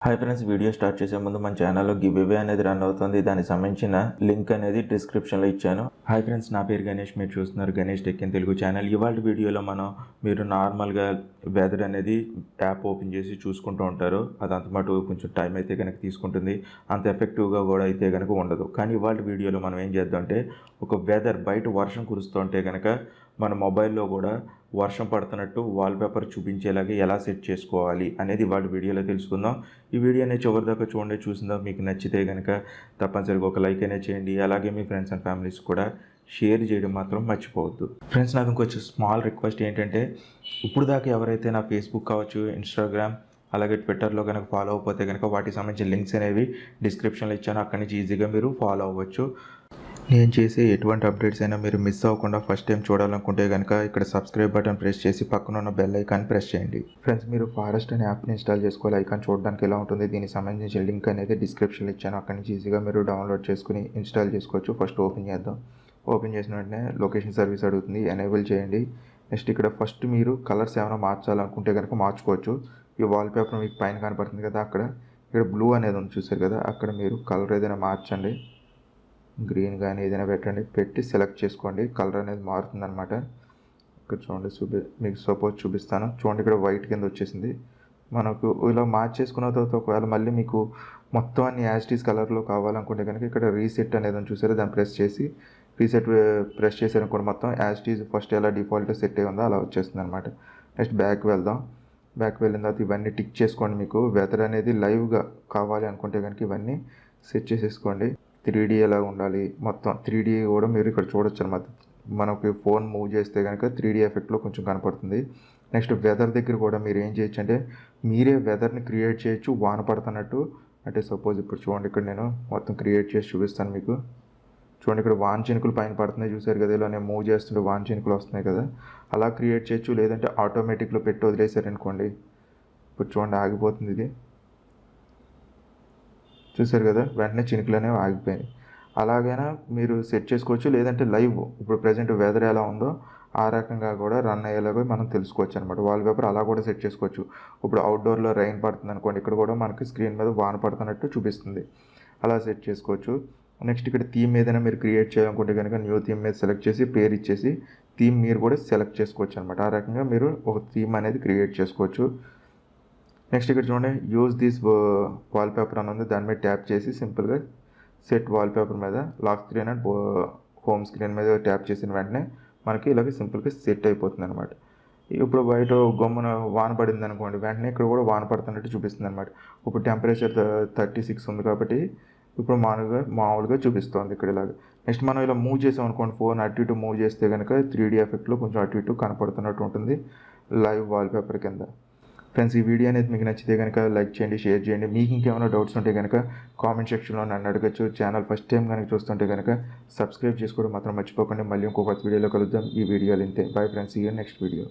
Hi friends, video start చేసే ముందు మన ఛానల్లో గివ్వే అనేది రన్ అవుతుంది. దానికి సంబంధించిన లింక్ అనేది డిస్క్రిప్షన్లో ఇచ్చాను. హాయ్ ఫ్రెండ్స్, నా పేరు గణేష్. మీరు చూస్తున్నారు Ganesh tech in Telugu channel. ఇవాళ వీడియోలో మీరు నార్మల్గా వెదర్ అనేది యాప్ ఓపెన్ చేసి చూసుకుంటూ ఉంటారు. అది అంతమాట కొంచెం టైం అయితే కనుక తీసుకుంటుంది, అంత ఎఫెక్టివ్గా కూడా అయితే కనుక ఉండదు. కానీ ఇవాళ వీడియోలో మనం ఏం చేద్దాం అంటే, ఒక వెదర్ బయట వర్షం కురుస్తుంటే కనుక మన మొబైల్లో కూడా వర్షం పడుతున్నట్టు వాల్పేపర్ చూపించేలాగా ఎలా సెట్ చేసుకోవాలి అనేది వాటి వీడియోలో తెలుసుకుందాం. ఈ వీడియోని చివరి దాకా చూడండి. చూసిందా మీకు నచ్చితే కనుక తప్పనిసరిగా ఒక లైక్ అనేది చేయండి. అలాగే మీ ఫ్రెండ్స్ అండ్ ఫ్యామిలీస్ కూడా షేర్ చేయడం మాత్రం మర్చిపోవద్దు. ఫ్రెండ్స్, నాకు ఇంకొంచెం స్మాల్ రిక్వెస్ట్ ఏంటంటే, ఇప్పుడు దాకా ఎవరైతే నా ఫేస్బుక్ కావచ్చు, ఇన్స్టాగ్రామ్ అలాగే ట్విట్టర్లో కనుక ఫాలో అయిపోతే కనుక వాటికి సంబంధించిన లింక్స్ అనేవి డిస్క్రిప్షన్లో ఇచ్చాను. అక్కడి నుంచి ఈజీగా మీరు ఫాలో అవ్వచ్చు. నేను చేసే ఎటువంటి అప్డేట్స్ అయినా మీరు మిస్ అవ్వకుండా ఫస్ట్ టైం చూడాలనుకుంటే కనుక ఇక్కడ సబ్స్క్రైబ్ బటన్ ప్రెస్ చేసి పక్కన ఉన్న బెల్ ఐకాన్ ప్రెస్ చేయండి. ఫ్రెండ్స్, మీరు ఫారెస్ట్ అనే యాప్ని ఇన్స్టాల్ చేసుకోవాలి. ఐకాన్ చూడడానికి ఎలా ఉంటుంది, దీనికి సంబంధించిన లింక్ అనేది డిస్క్రిప్షన్లో ఇచ్చాను. అక్కడి నుంచి ఈజీగా మీరు డౌన్లోడ్ చేసుకుని ఇన్స్టాల్ చేసుకోవచ్చు. ఫస్ట్ ఓపెన్ చేద్దాం. ఓపెన్ చేసిన వెంటనే లొకేషన్ సర్వీస్ అడుగుతుంది, ఎనేబుల్ చేయండి. నెక్స్ట్ ఇక్కడ ఫస్ట్ మీరు కలర్స్ ఏమైనా మార్చాలనుకుంటే కనుక మార్చుకోవచ్చు. ఈ వాల్పేపర్ మీకు పైన కనపడుతుంది కదా, ఇక్కడ బ్లూ అనేది ఉంది చూసారు కదా, అక్కడ మీరు కలర్ ఏదైనా మార్చండి. గ్రీన్ కానీ ఏదైనా పెట్టి సెలెక్ట్ చేసుకోండి. కలర్ అనేది మారుతుంది అనమాట. ఇక్కడ చూడండి, మీకు సపోజ్ చూపిస్తాను. చూడండి, ఇక్కడ వైట్ కింద వచ్చేసింది. మనకు ఇలా మార్చేసుకున్న తర్వాత ఒకవేళ మళ్ళీ మీకు మొత్తం అన్ని యాస్టీస్ కలర్లో కావాలనుకుంటే కనుక ఇక్కడ రీసెట్ అనేది చూసారు, దాన్ని ప్రెస్ చేసి ప్రెస్ చేశారనుకోండి, మొత్తం యాస్టీస్ ఫస్ట్ ఎలా డిఫాల్ట్ సెట్ అయి ఉందో అలా వచ్చేస్తుంది అనమాట. నెక్స్ట్ బ్యాక్ వెళ్దాం. బ్యాక్ వెళ్ళిన తర్వాత ఇవన్నీ టిక్ చేసుకోండి. మీకు వెదర్ అనేది లైవ్గా కావాలి అనుకుంటే కనుక ఇవన్నీ సెట్ చేసేసుకోండి. 3D ఎలా ఉండాలి, మొత్తం 3D కూడా మీరు ఇక్కడ చూడొచ్చు అనమాట. మనకి ఫోన్ మూవ్ చేస్తే కనుక 3D ఎఫెక్ట్లో కొంచెం కనపడుతుంది. నెక్స్ట్ వెదర్ దగ్గర కూడా మీరు ఏం చేయొచ్చు అంటే, మీరే వెదర్ని క్రియేట్ చేయొచ్చు వాన పడుతున్నట్టు. అంటే సపోజ్ ఇప్పుడు చూడండి, ఇక్కడ నేను మొత్తం క్రియేట్ చేసి చూపిస్తాను మీకు. చూడండి, ఇక్కడ వాన చినుకులు పైన పడుతున్నాయి చూసారు కదా, ఇలా నేను మూవ్ చేస్తుంటే వాన చినుకులు వస్తున్నాయి కదా, అలా క్రియేట్ చేయొచ్చు. లేదంటే ఆటోమేటిక్లో పెట్టి వదిలేసారనుకోండి, ఇప్పుడు చూడండి ఆగిపోతుంది. ఇది చూసారు కదా, వెంటనే చినుకులు అనేవి ఆగిపోయినాయి. అలాగైనా మీరు సెట్ చేసుకోవచ్చు. లేదంటే లైవ్ ఇప్పుడు ప్రజెంట్ వెదర్ ఎలా ఉందో ఆ రకంగా కూడా రన్ అయ్యేలాగా మనం తెలుసుకోవచ్చు అనమాట. వాల్పేపర్ అలా కూడా సెట్ చేసుకోవచ్చు. ఇప్పుడు అవుట్డోర్లో రైన్ పడుతుంది అనుకోండి, ఇక్కడ కూడా మనకి స్క్రీన్ మీద వాన పడుతున్నట్టు చూపిస్తుంది. అలా సెట్ చేసుకోవచ్చు. నెక్స్ట్ ఇక్కడ థీమ్ ఏదైనా మీరు క్రియేట్ చేయాలనుకుంటే కనుక న్యూ థీమ్ మీద సెలెక్ట్ చేసి పేరు ఇచ్చేసి థీమ్ మీరు కూడా సెలెక్ట్ చేసుకోవచ్చు అనమాట. ఆ రకంగా మీరు ఒక థీమ్ అనేది క్రియేట్ చేసుకోవచ్చు. నెక్స్ట్ ఇక్కడ చూడండి, యూజ్ దిస్ వాల్పేపర్ అని ఉంది, దాని మీద ట్యాప్ చేసి సింపుల్గా సెట్ వాల్పేపర్ మీద lock screen and home screen మీద ట్యాప్ చేసిన వెంటనే మనకి ఇలాగ సింపుల్గా సెట్ అయిపోతుంది అనమాట. ఇప్పుడు బయట గమ్మున వాన పడింది అనుకోండి, వెంటనే ఇక్కడ కూడా వాన పడుతున్నట్టు చూపిస్తుంది అనమాట. ఇప్పుడు టెంపరేచర్ 36 ఉంది కాబట్టి ఇప్పుడు మామూలుగా చూపిస్తుంది ఇక్కడ ఇలాగ. నెక్స్ట్ మనం ఇలా మూవ్ చేసాం అనుకోండి, ఫోన్ అటు ఇటు మూవ్ చేస్తే కనుక 3D ఎఫెక్ట్లో కొంచెం అటు ఇటు కనపడుతున్నట్టు ఉంటుంది లైవ్ వాల్పేపర్ కింద. ఫ్రెండ్స్, ఈ వీడియో అనేది మీకు నచ్చితే కనుక లైక్ చేయండి, షేర్ చేయండి. మీకు ఇంకేమైనా డౌట్స్ ఉంటే కనుక కామెంట్ సెక్షన్లో నన్ను అడగచ్చు. ఛానల్ ఫస్ట్ టైం కనుక చూస్తుంటే కనుక సబ్స్క్రైబ్ చేసుకోవడం మాత్రం మర్చిపోకండి. మళ్ళీ ఇంకొక వీడియోలో కలుద్దాం. ఈ వీడియోలు ఇంతే. Bye friends, see you next video.